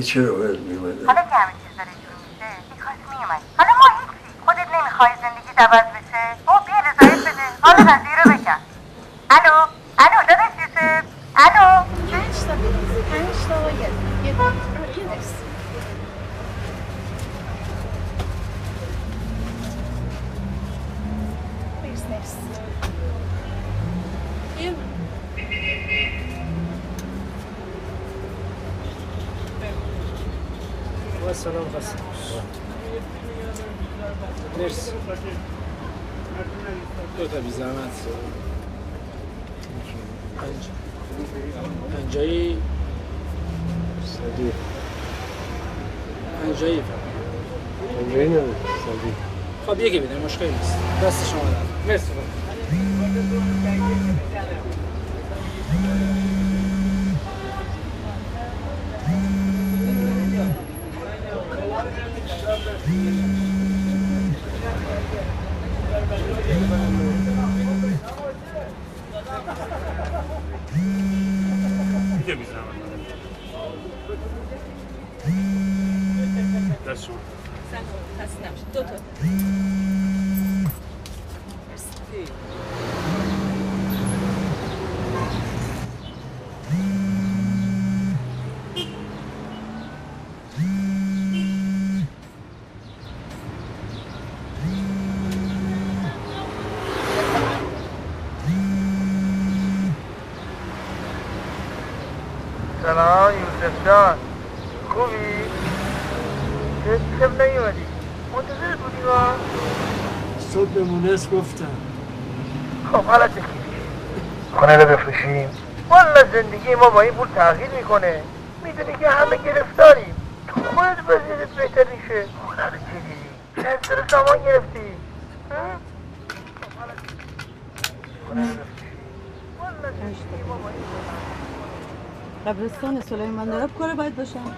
دیگه چرا باید میومدم؟ حالا که همه چیز داره جور میشه بیکاش میومدی. حالا ما هیچی. خودت نمیخوای زندگیت عوض بشه؟ بیا رضایت بده. حال قضیه رو بکن. الو داداش یوسف. الو 5 تا 5 تا یه مرسی. سلام قسم مرسی دو تا بی زحمت پنجایی صدیق پنجایی فقط پنجایی نده صدیق خب یکی بده مشکلی نیست دست شما دارم مرسی دیگه میزنم دست شما خسته نباشید. 2 تا سلام یوسف جان، خوبی؟ چه نیومدی؟ منتظر بودی ما؟ صبح به مونس گفتم خب حالا چه خونه رو بفروشیم؟ والا زندگی ما با این پول تغییر میکنه. میدونی که همه گرفتاریم. تو خودت وضعیتت بهتر میشه. خونه رو چی دیدی؟ چه رو سامان گرفتی؟ خونه رو بفروشیم. والا زندگی ما با این قبرستان سلیمان دارب کار باید باشم.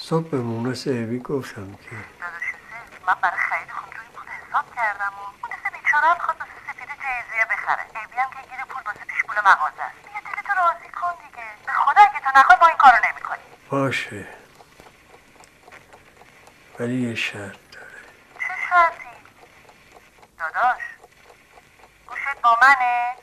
صبح به مونس ایوی گفتم که داداش یوسف من برای خرید خودروی پول حساب کردم و مونس بیچاره هم خواست واسه سفیده جایزیه بخره. ایوی هم که گیر پول واسه پیش پول مغازه است. بیا دلتو راضی کن دیگه. به خدا اگه تو نخوای ما این کارو نمی‌کنیم. باشه ولی یه شرط داره. چه شرطی؟ داداش گوشت با منه؟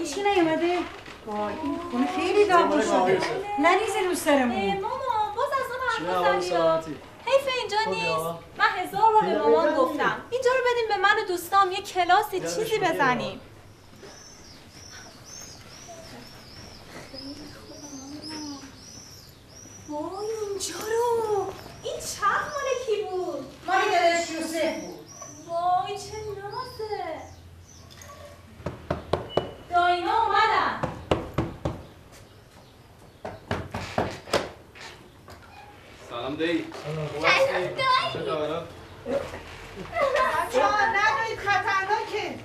هیچی نیومده؟ وای این خونه خیلی داغون شده. نریزه رو سرمون. ماما باز از اون حرف زدی. حیف اینجا نیست. من 1000 بار به مامان گفتم اینجا رو بدیم به من و دوستام یه کلاس چیزی بزنیم. وای اینجا رو این چرخ مال کی بود؟ مال داداش یوسف بود. وای چه نازه. داینا اومدن. سلام دایی. چه دارم؟ بچه ها ندارید خطرناکه.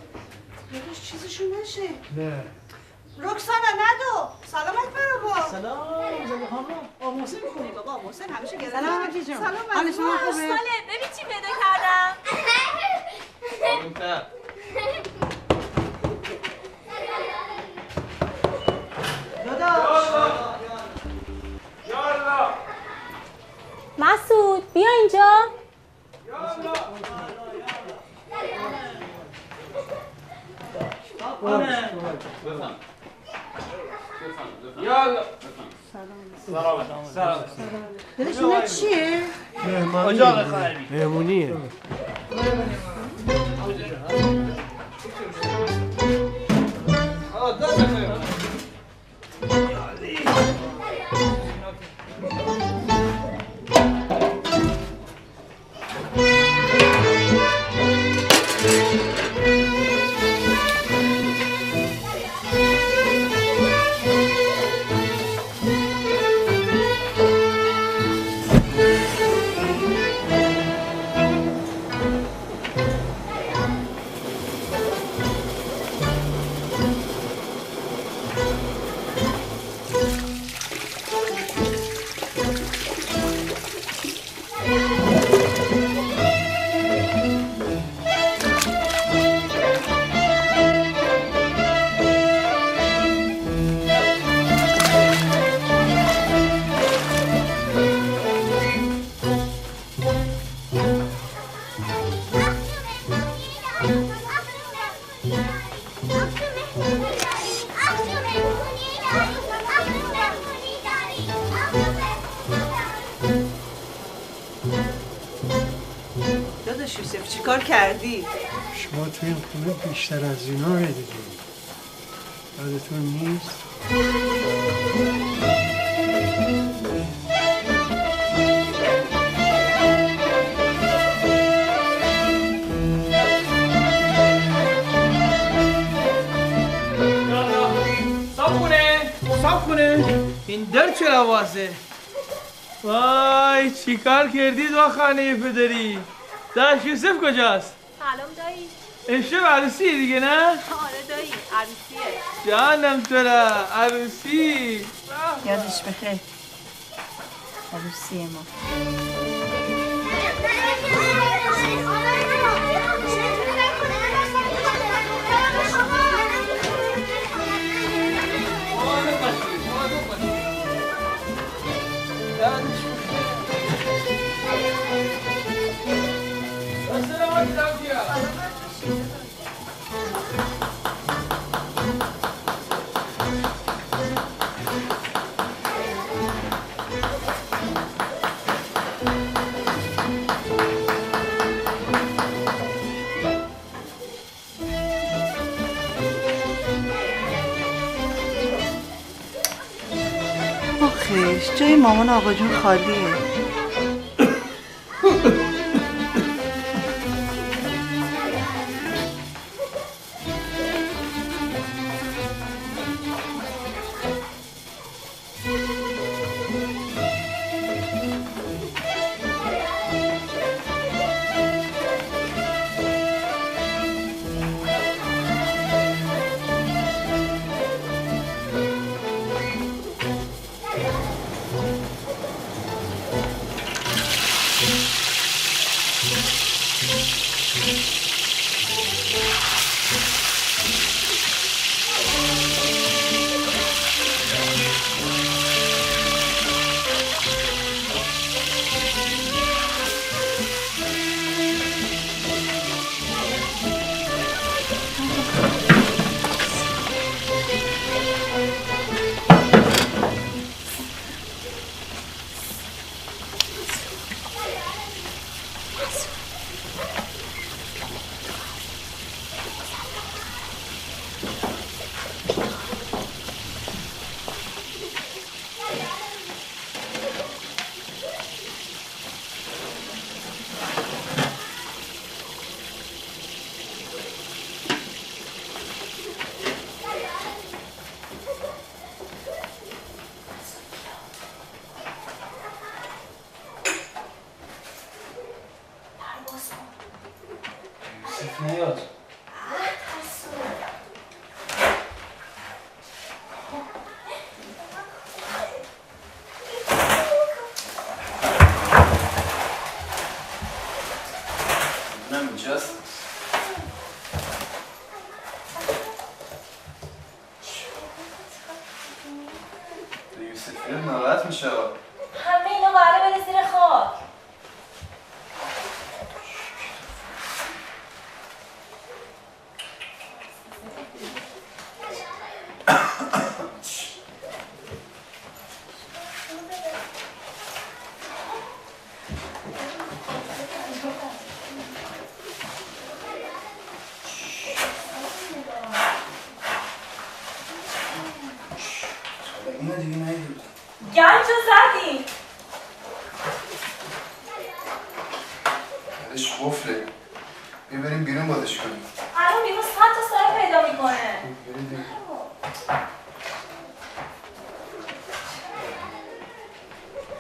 داداش چیزشون نشه. نه رکسانا ندو. سلامت برو با. سلام زنده خانم. آقا محسن می‌خونی. بابا محسن همیشه گرفته. سلام آبجی جون. سلام حال شما خوبه؟ ساله ببین چی پیدا کردم. آروم‌تر. مسعود بیا اینجا. داداش اینا چیه؟ مهمونیه. داداش یوسف چیکار کردی؟ شما توی این خونه بیشتر از اینا رو دیدید. یادتون نیست؟ صاف کنه این در چرا واسه؟ وای چیکار کردید با خانه پدری؟ داش یوسف کجاست؟ سلام دایی. امشب عروسی دیگه نه؟ آره دایی عروسیه. جانم ترا عروسی. یادش بخیر. عروسی ما. آخیش جای مامان آقا جون خالیه. میاد. اینجاست. یوسفیه ناراحت میشه. همه اینا قراره بره زیر خاک. گنج رو زدی. دلش قفله. بریم بیرون بادش کنیم. الان بیرون 100 تا سایه پیدا میکنه.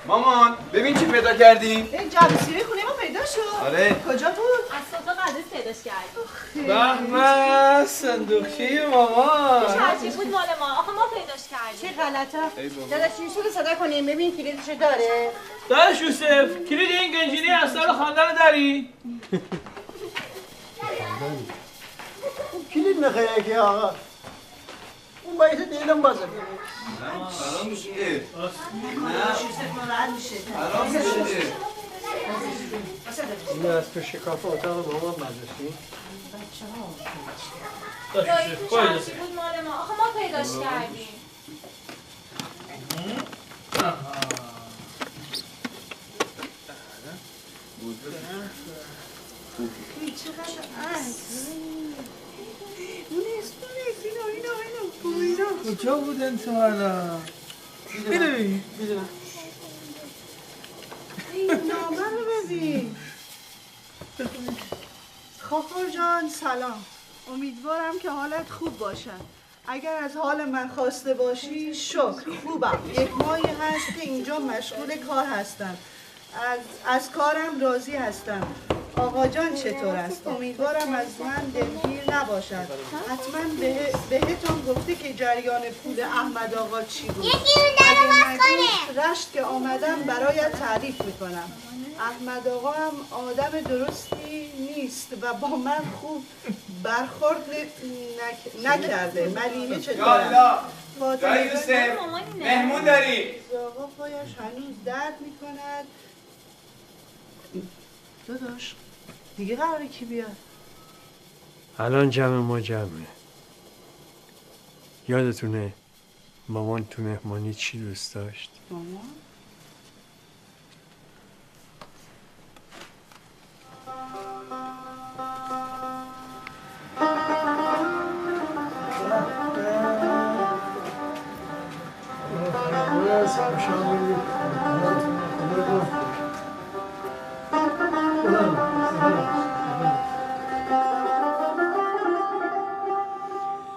مامان ببین چی پیدا کردیم. این جعبه خونه ما پیدا شد. آره. کجا بود؟ از صندوق قدس پیداش کردیم. به به صندوقچه مامان. چه بود مال ما. آخه ما پیداش کردیم. چه غلطه. داداش یوسف صدا کنیم ببین کلیدشو داره. داداش یوسف کلید این گنجینی اسرار خواندن داری؟ کلید نخیه که آقا اون باید دیلم بازه سلام میشه. سلام میشه. این از تو شکاف اتاق مامان برداشتی؟ داداش یوسف چه بود مال ما. آخه ما پیداش کردیم. کجا بودن تو حالا؟ ببین این نامه رو ببین. خاخر جان سلام. امیدوارم که حالت خوب باشد. اگر از حال من خواسته باشی شکر خوبم. 1 ماهی هست که اینجا مشغول کار هستم. از کارم راضی هستم. آقا جان چطور است؟ امیدوارم از من دلگیر نباشد. حتما بهتون گفته که جریان پول احمد آقا چی بود. اگه نگفت رشت که آمدم برایت تعریف میکنم. احمد آقا هم آدم درستی نیست و با من خوب برخورد نکرده. ملیحه چطور است؟ جای یوسف مهمون داری. آقا پایش هنوز درد میکند. داداش دیگه قراره کی بیاد؟ الان جمع ما جمعه. یادتونه مامان تو مهمانی چی دوست داشت؟ مامان؟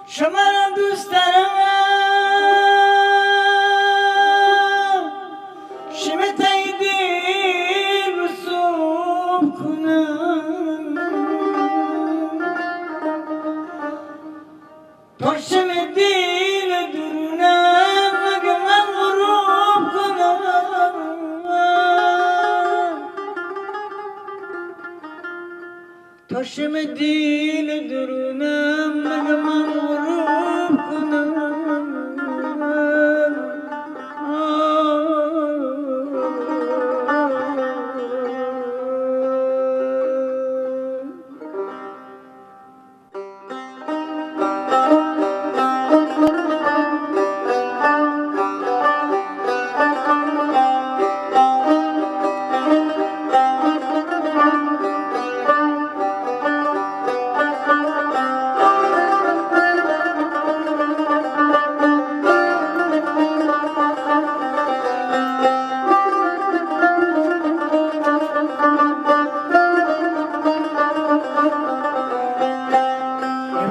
شما را دوست دارم شما تاییدی رسوم کنم پاشم دیل درونم مگه من غروب کنم پاشم دیل درونم مگه من غروب کنم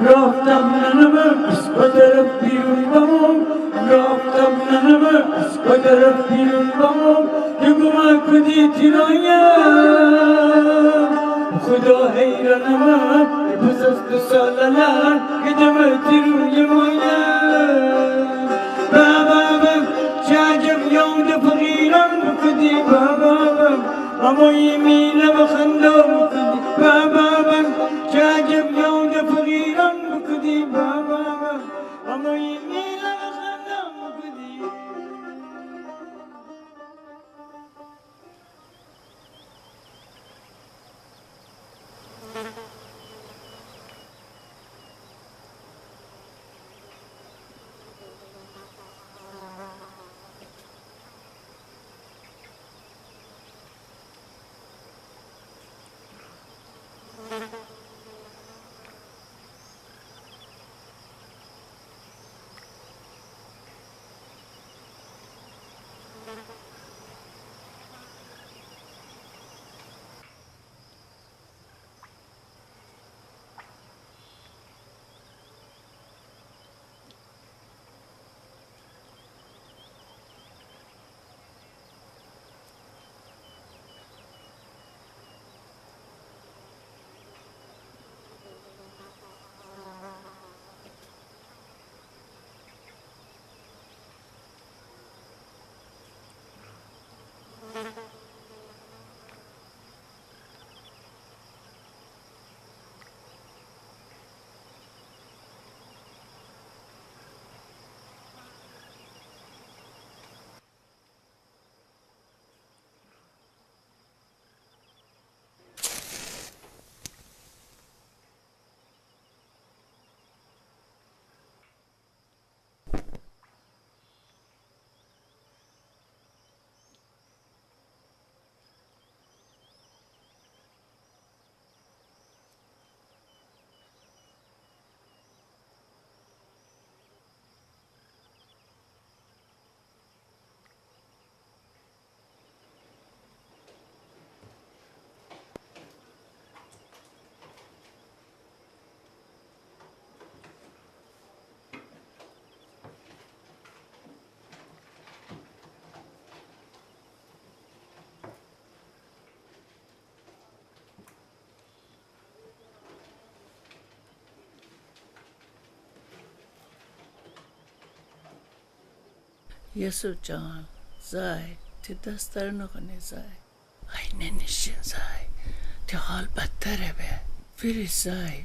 رفتم ننمه از طرف بیرون بمون رفتم ننمه از طرف بیرون بمون یکم کدی تینایم خدا حیرانمه پسست سالالر قدمت روی مایم بابا شاجب یاد فقیران بکدی بابا اموی میله بخندم بکدی بابا شاجب یاد فقیران بکدی بابا اموی میله بخندم بکدی یوسف جان زای تی دست در نکنی زای ای ننشین زای تی حال بدتره به فیری زای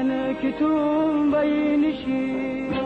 أنا كتوم بينشي